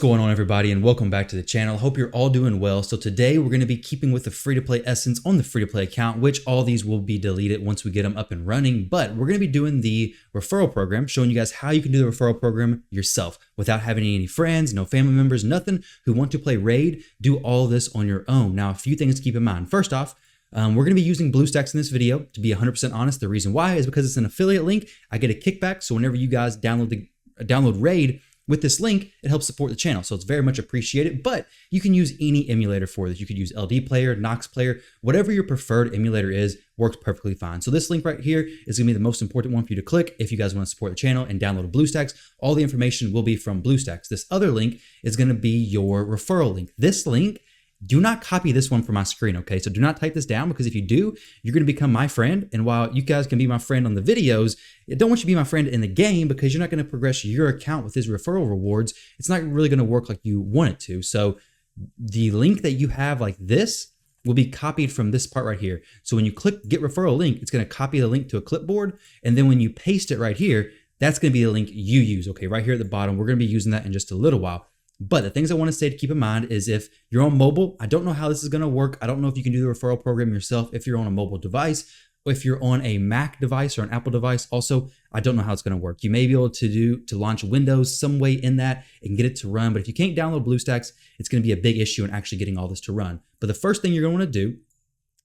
What's going on, everybody, and welcome back to the channel. Hope you're all doing well. So today we're going to be keeping with the free-to-play essence on the free-to-play account, which all these will be deleted once we get them up and running. But we're going to be doing the referral program, showing you guys how you can do the referral program yourself without having any friends, no family members, nothing, who want to play Raid. Do all this on your own. Now, a few things to keep in mind. First off, we're going to be using Bluestacks in this video. To be 100% honest, the reason why is because it's an affiliate link. I get a kickback, so whenever you guys download Raid with this link, it helps support the channel, so it's very much appreciated. But you can use any emulator for this. You could use LD Player, Nox Player, whatever your preferred emulator is, works perfectly fine. So this link right here is going to be the most important one for you to click if you guys want to support the channel and download Bluestacks. All the information will be from Bluestacks. This other link is going to be your referral link. This link, do not copy this one from my screen, okay? So do not type this down, because if you do, you're going to become my friend. And while you guys can be my friend on the videos, I don't want you to be my friend in the game, because you're not going to progress your account with his referral rewards. It's not really going to work like you want it to. So the link that you have like this will be copied from this part right here. So when you click get referral link, it's going to copy the link to a clipboard. And then when you paste it right here, that's going to be the link you use, okay? Right here at the bottom, we're going to be using that in just a little while. But the things I want to say to keep in mind is if you're on mobile, I don't know how this is going to work. I don't know if you can do the referral program yourself if you're on a mobile device, or if you're on a Mac device or an Apple device. Also, I don't know how it's going to work. You may be able to launch Windows some way in that and get it to run. But if you can't download Bluestacks, it's going to be a big issue in actually getting all this to run. But the first thing you're going to want to do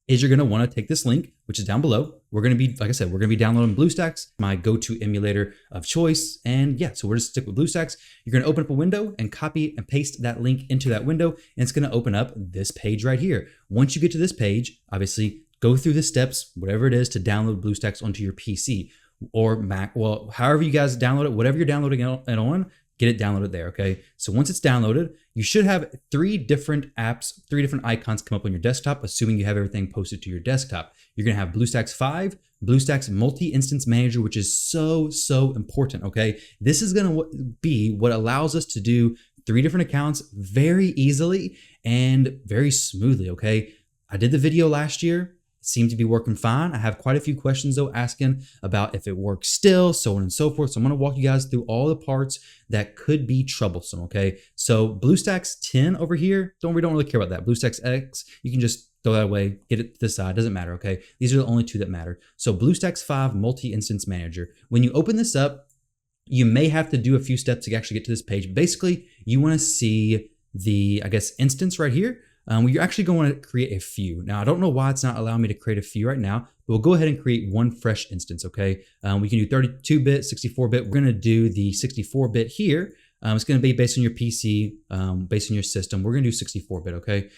is you're going to want to take this link, which is down below. We're going to be, like I said, we're going to be downloading Bluestacks, my go-to emulator of choice. And yeah, so we're just stick with Bluestacks. You're going to open up a window and copy and paste that link into that window. And it's going to open up this page right here. Once you get to this page, obviously go through the steps, whatever it is, to download Bluestacks onto your PC or Mac. Well, however you guys download it, whatever you're downloading it on, get it downloaded there, okay? So once it's downloaded, you should have 3 different apps, 3 different icons come up on your desktop, assuming you have everything posted to your desktop. You're gonna have Bluestacks 5, Bluestacks Multi-Instance Manager, which is so important, okay? This is gonna be what allows us to do 3 different accounts very easily and very smoothly, okay? I did the video last year. Seem to be working fine. I have quite a few questions though asking about if it works still, so on and so forth. So I'm going to walk you guys through all the parts that could be troublesome, okay? So Bluestacks 10 over here, we don't really care about that. Bluestacks X, you can just throw that away, get it to the side, doesn't matter, okay? These are the only 2 that matter. So Bluestacks 5 Multi-Instance Manager. When you open this up, you may have to do a few steps to actually get to this page. Basically, you want to see the, I guess, instance right here. You're actually going to create a few. Now, I don't know why it's not allowing me to create a few right now, but we'll go ahead and create one fresh instance, okay? We can do 32-bit, 64-bit. We're going to do the 64-bit here. It's going to be based on your PC, based on your system. We're going to do 64-bit, okay?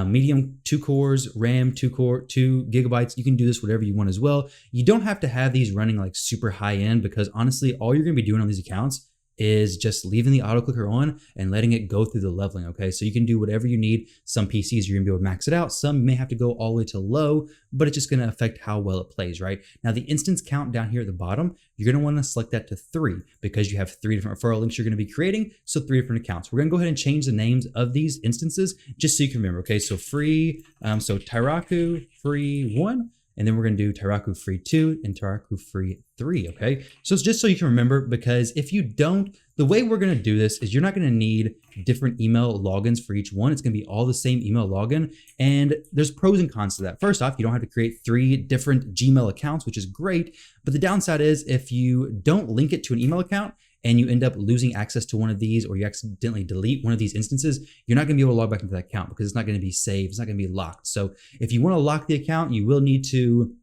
Medium, 2 cores, RAM, 2 gigabytes. You can do this whatever you want as well. You don't have to have these running like super high end, because honestly, all you're going to be doing on these accounts is just leaving the auto clicker on and letting it go through the leveling, okay? So you can do whatever you need. Some PCs, you're gonna be able to max it out. Some may have to go all the way to low, but it's just gonna affect how well it plays, right? Now the instance count down here at the bottom, you're gonna wanna select that to 3 because you have 3 different referral links you're gonna be creating, so 3 different accounts. We're gonna go ahead and change the names of these instances just so you can remember, okay? So free, so Tyrauku free 1, and then we're going to do Tyrauku free 2 and Tyrauku free 3, okay? So it's just so you can remember, because if you don't, the way we're going to do this is you're not going to need different email logins for each one. It's going to be all the same email login, and there's pros and cons to that. First off, you don't have to create 3 different Gmail accounts, which is great, but the downside is if you don't link it to an email account, and you end up losing access to one of these, or you accidentally delete one of these instances, you're not gonna be able to log back into that account because it's not gonna be saved, it's not gonna be locked. So if you wanna lock the account, you will need to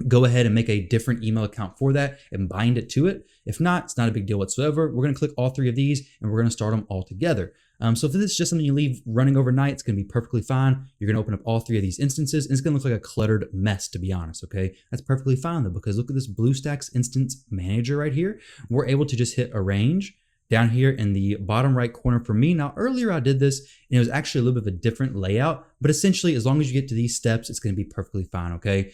go ahead and make a different email account for that and bind it to it. If not, it's not a big deal whatsoever. We're gonna click all 3 of these and we're gonna start them all together. So if this is just something you leave running overnight, it's gonna be perfectly fine. You're gonna open up all 3 of these instances and it's gonna look like a cluttered mess, to be honest, okay? That's perfectly fine though, because look at this Bluestacks Instance Manager right here. We're able to just hit arrange down here in the bottom right corner for me. Now, earlier I did this and it was actually a little bit of a different layout, but essentially as long as you get to these steps, it's gonna be perfectly fine, okay?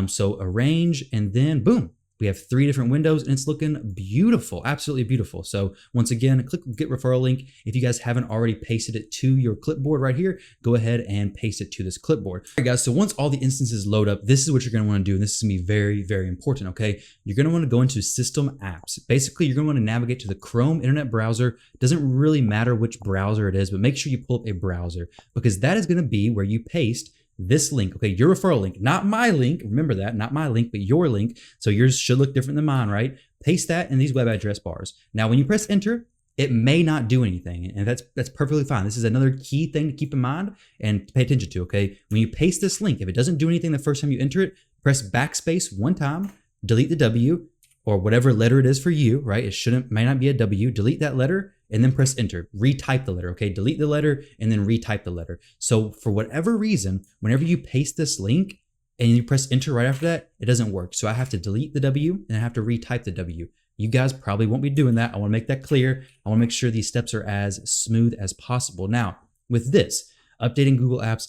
So arrange, and then boom, We have 3 different windows and it's looking beautiful, absolutely beautiful. So once again, click get referral link. If you guys haven't already pasted it to your clipboard right here, go ahead and paste it to this clipboard. All right, guys, so once all the instances load up, this is what you're gonna wanna do. And this is gonna be very, very important, okay? You're gonna wanna go into System Apps. Basically, you're gonna wanna navigate to the Chrome internet browser. It doesn't really matter which browser it is, but make sure you pull up a browser because that is gonna be where you paste this link, okay, your referral link, not my link. Remember that, not my link, but your link. So yours should look different than mine, right? Paste that in these web address bars. Now, when you press enter, it may not do anything, and that's perfectly fine. This is another key thing to keep in mind and pay attention to, okay? When you paste this link, if it doesn't do anything the first time you enter it, press backspace one time, delete the W or whatever letter it is for you, right? It may not be a W, delete that letter, and then press enter, retype the letter, okay? Delete the letter and then retype the letter. So for whatever reason, whenever you paste this link and you press enter right after that, it doesn't work. So I have to delete the W and I have to retype the W. You guys probably won't be doing that. I wanna make that clear. I wanna make sure these steps are as smooth as possible. Now, with this, updating Google Apps,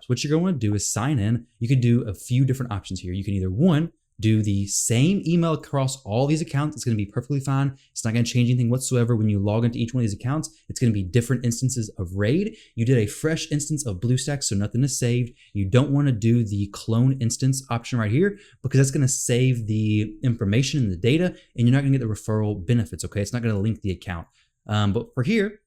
what you're gonna wanna do is sign in. You could do a few different options here. You can either do the same email across all these accounts. It's gonna be perfectly fine. It's not gonna change anything whatsoever when you log into each one of these accounts. It's gonna be different instances of RAID. You did a fresh instance of Bluestacks, so nothing is saved. You don't wanna do the clone instance option right here because that's gonna save the information and the data and you're not gonna get the referral benefits, okay? It's not gonna link the account. But for here,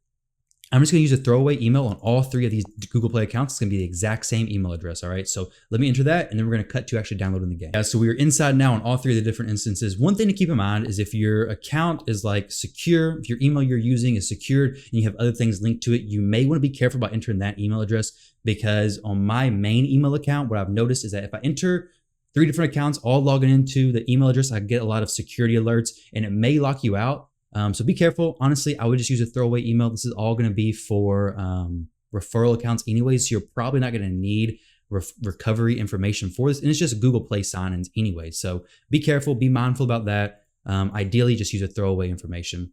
I'm just gonna use a throwaway email on all 3 of these Google Play accounts. It's gonna be the exact same email address, all right? So let me enter that, and then we're gonna cut to actually downloading the game. So we're inside now on all 3 of the different instances. One thing to keep in mind is if your account is like secure, if your email you're using is secured, and you have other things linked to it, you may wanna be careful about entering that email address because on my main email account, what I've noticed is that if I enter 3 different accounts, all logging into the email address, I get a lot of security alerts, and it may lock you out. So be careful. Honestly, I would just use a throwaway email. This is all going to be for referral accounts anyways. So you're probably not going to need recovery information for this. And it's just Google Play sign-ins anyway. So be careful, be mindful about that. Ideally, just use a throwaway information.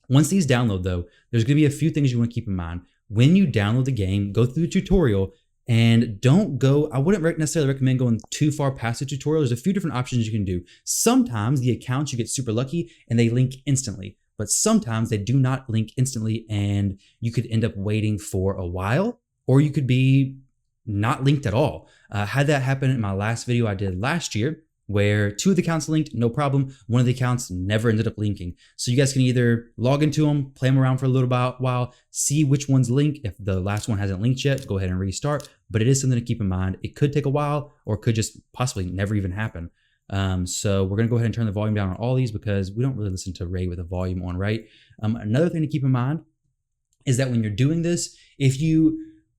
Once these download though, there's going to be a few things you want to keep in mind. When you download the game, go through the tutorial and I wouldn't necessarily recommend going too far past the tutorial. There's a few different options you can do. Sometimes the accounts you get super lucky and they link instantly, but sometimes they do not link instantly and you could end up waiting for a while, or you could be not linked at all. Had that happen in my last video I did last year, where 2 of the accounts linked, no problem. 1 of the accounts never ended up linking. So you guys can either log into them, play them around for a little while, see which ones link. If the last one hasn't linked yet, go ahead and restart. But it is something to keep in mind. It could take a while or it could just possibly never even happen. So we're gonna go ahead and turn the volume down on all these because we don't really listen to RAID with the volume on, right? Another thing to keep in mind is that when you're doing this,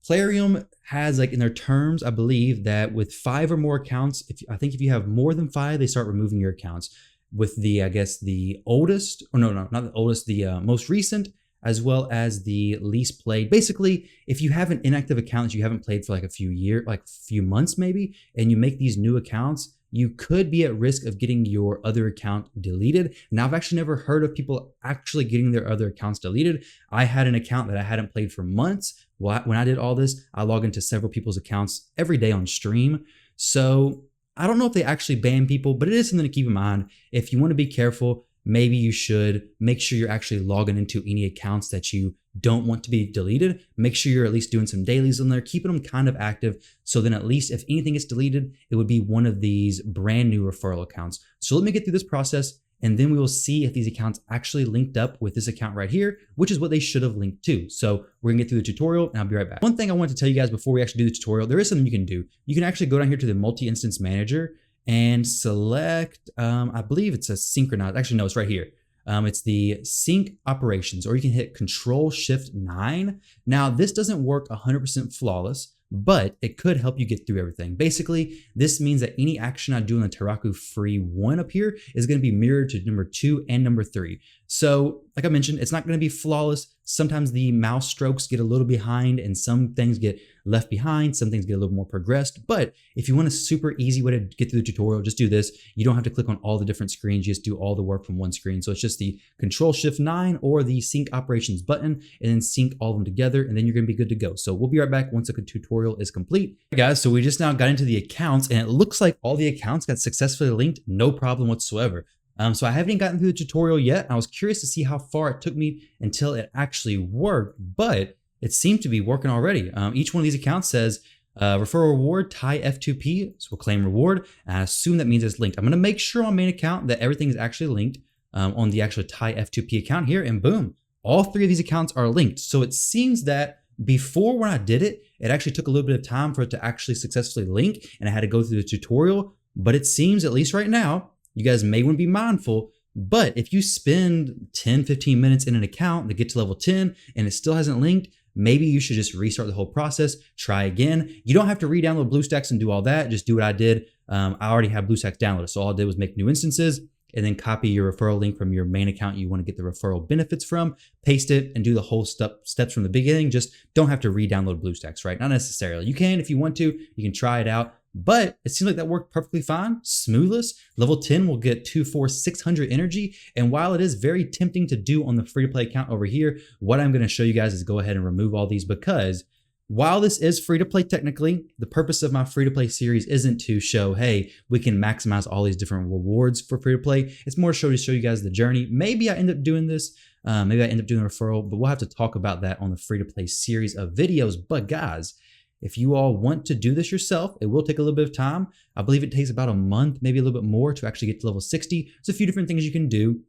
Plarium has, like, in their terms, I believe that with 5 or more accounts, if you have more than 5, they start removing your accounts. With the, I guess, the oldest, or no, not the oldest, the most recent, as well as the least played. Basically, if you have an inactive account that you haven't played for like a few months maybe, and you make these new accounts, you could be at risk of getting your other account deleted. Now, I've actually never heard of people actually getting their other accounts deleted. I had an account that I hadn't played for months. When I did all this, I log into several people's accounts every day on stream. So I don't know if they actually ban people, but it is something to keep in mind. If you want to be careful, maybe you should make sure you're actually logging into any accounts that you don't want to be deleted. Make sure you're at least doing some dailies on there, keeping them kind of active. So then at least if anything gets deleted, it would be one of these brand new referral accounts. So let me get through this process and then we will see if these accounts actually linked up with this account right here, which is what they should have linked to. So we're gonna get through the tutorial and I'll be right back. One thing I wanted to tell you guys before we actually do the tutorial, there is something you can do. You can actually go down here to the multi-instance manager and select, I believe it's a synchronized, actually no, it's right here. It's the sync operations, or you can hit Control-Shift-9. Now, this doesn't work 100% flawless, but it could help you get through everything. Basically, this means that any action I do in the Tyrauku free 1 up here is going to be mirrored to number 2 and number 3. So like I mentioned, it's not going to be flawless. Sometimes the mouse strokes get a little behind and some things get left behind. Some things get a little more progressed. But if you want a super easy way to get through the tutorial, just do this. You don't have to click on all the different screens. You just do all the work from one screen. So it's just the Control-Shift-9 or the sync operations button and then sync all of them together and then you're going to be good to go. So we'll be right back once the tutorial is complete. Hey guys, so we just now got into the accounts and it looks like all the accounts got successfully linked. No problem whatsoever. So I haven't even gotten through the tutorial yet. I was curious to see how far it took me until it actually worked, but it seemed to be working already. Each one of these accounts says referral reward, Ty F2P, so we'll claim reward. And I assume that means it's linked. I'm gonna make sure on main account that everything is actually linked on the actual Ty F2P account here, and boom, all three of these accounts are linked. So it seems that before when I did it, it actually took a little bit of time for it to actually successfully link, and I had to go through the tutorial, but it seems, at least right now, you guys may want to be mindful, but if you spend 10, 15 minutes in an account to get to level 10 and it still hasn't linked, maybe you should just restart the whole process, try again. You don't have to re-download Bluestacks and do all that. Just do what I did. I already have Bluestacks downloaded. So all I did was make new instances and then copy your referral link from your main account you want to get the referral benefits from, paste it and do the whole steps from the beginning. Just don't have to re-download Bluestacks, right? Not necessarily. You can if you want to, you can try it out. But it seems like that worked perfectly fine, smoothless. Level 10 will get 600 energy. And while it is very tempting to do on the free-to-play account over here, what I'm going to show you guys is go ahead and remove all these, because while this is free-to-play technically, the purpose of my free-to-play series isn't to show, hey, we can maximize all these different rewards for free-to-play. It's more to show you guys the journey. Maybe I end up doing this. Maybe I end up doing a referral, but we'll have to talk about that on the free-to-play series of videos. But guys, if you all want to do this yourself, it will take a little bit of time. I believe it takes about a month, maybe a little bit more to actually get to level 60. There's a few different things you can do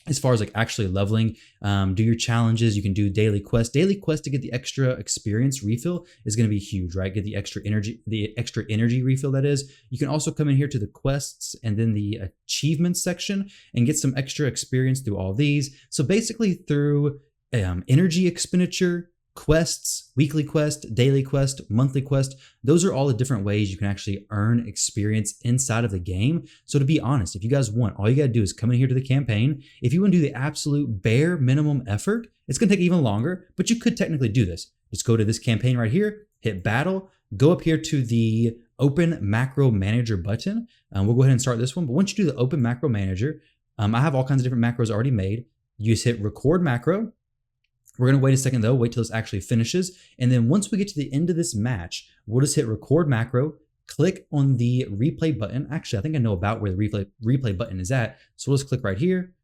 as far as like actually leveling. Do your challenges. You can do daily quests. Daily quests to get the extra experience refill is going to be huge, right? Get the extra energy refill, that is. You can also come in here to the quests and then the achievements section and get some extra experience through all these. So basically through energy expenditure, quests, weekly quest, daily quest, monthly quest, those are all the different ways you can actually earn experience inside of the game. So to be honest, if you guys want, all you got to do is come in here to the campaign. If you want to do the absolute bare minimum effort, it's going to take even longer, but you could technically do this. Just go to this campaign right here, hit battle, go up here to the open macro manager button. We'll go ahead and start this one. But once you do the open macro manager, I have all kinds of different macros already made. You just hit record macro. We're going to wait a second though, wait till this actually finishes. And then once we get to the end of this match, we'll just hit record macro, click on the replay button. Actually, I think I know about where the replay button is at. So we'll just click right here.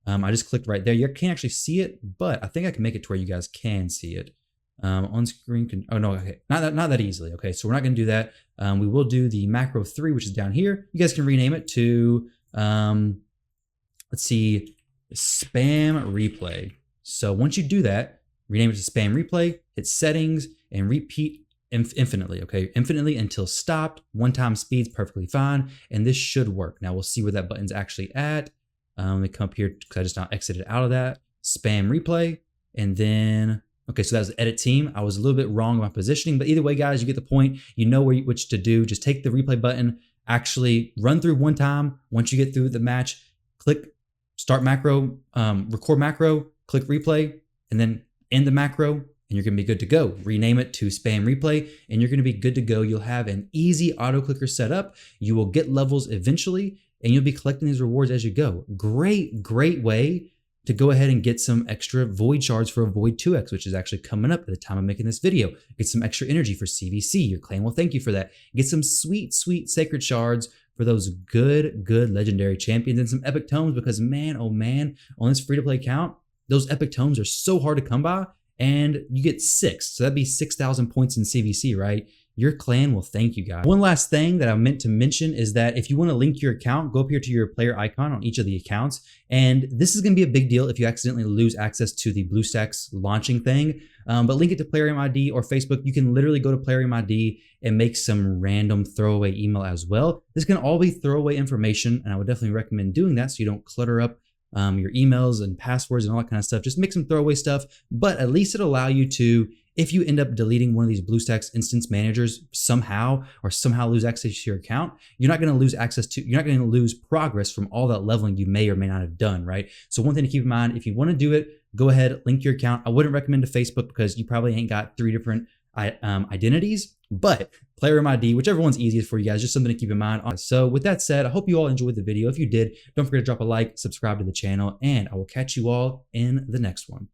I just clicked right there. You can't actually see it, but I think I can make it to where you guys can see it. On screen, oh no, okay, not that easily. Okay, so we're not going to do that. We will do the macro 3, which is down here. You guys can rename it to, let's see, spam replay. So once you do that, rename it to spam replay, hit settings, and repeat infinitely, okay? Infinitely until stopped. One-time speed's perfectly fine, and this should work. Now we'll see where that button's actually at. Let me come up here because I just now exited out of that. Spam replay, and then, okay, so that was the edit team. I was a little bit wrong with my positioning, but either way, guys, you get the point. You know which to do. Just take the replay button, actually run through one time. Once you get through the match, click start macro, record macro, click replay, and then end the macro, and you're going to be good to go. Rename it to spam replay, and you're going to be good to go. You'll have an easy auto clicker set up. You will get levels eventually, and you'll be collecting these rewards as you go. Great way to go ahead and get some extra void shards for a void 2x, which is actually coming up at the time of making this video. Get some extra energy for CVC. Your clan will thank you for that. Get some sweet sacred shards for those good legendary champions, and some epic tomes, because man, oh man, on this free-to-play account, those epic tomes are so hard to come by, and you get 6. So that'd be 6,000 points in CVC, right? Your clan will thank you guys. One last thing that I meant to mention is that if you want to link your account, go up here to your player icon on each of the accounts. And this is going to be a big deal if you accidentally lose access to the Bluestacks launching thing. But link it to Player ID or Facebook. You can literally go to Player ID and make some random throwaway email as well. This can all be throwaway information, and I would definitely recommend doing that so you don't clutter up your emails and passwords and all that kind of stuff. Just make some throwaway stuff, but at least it'll allow you to if you end up deleting one of these BlueStacks instance managers somehow lose access to your account, you're not going to lose progress from all that leveling you may or may not have done, right? So one thing to keep in mind, if you want to do it, go ahead, link your account. I wouldn't recommend to Facebook because you probably ain't got 3 different identities, but Playroom ID, whichever one's easiest for you guys, just something to keep in mind. So with that said, I hope you all enjoyed the video. If you did, don't forget to drop a like, subscribe to the channel, and I will catch you all in the next one.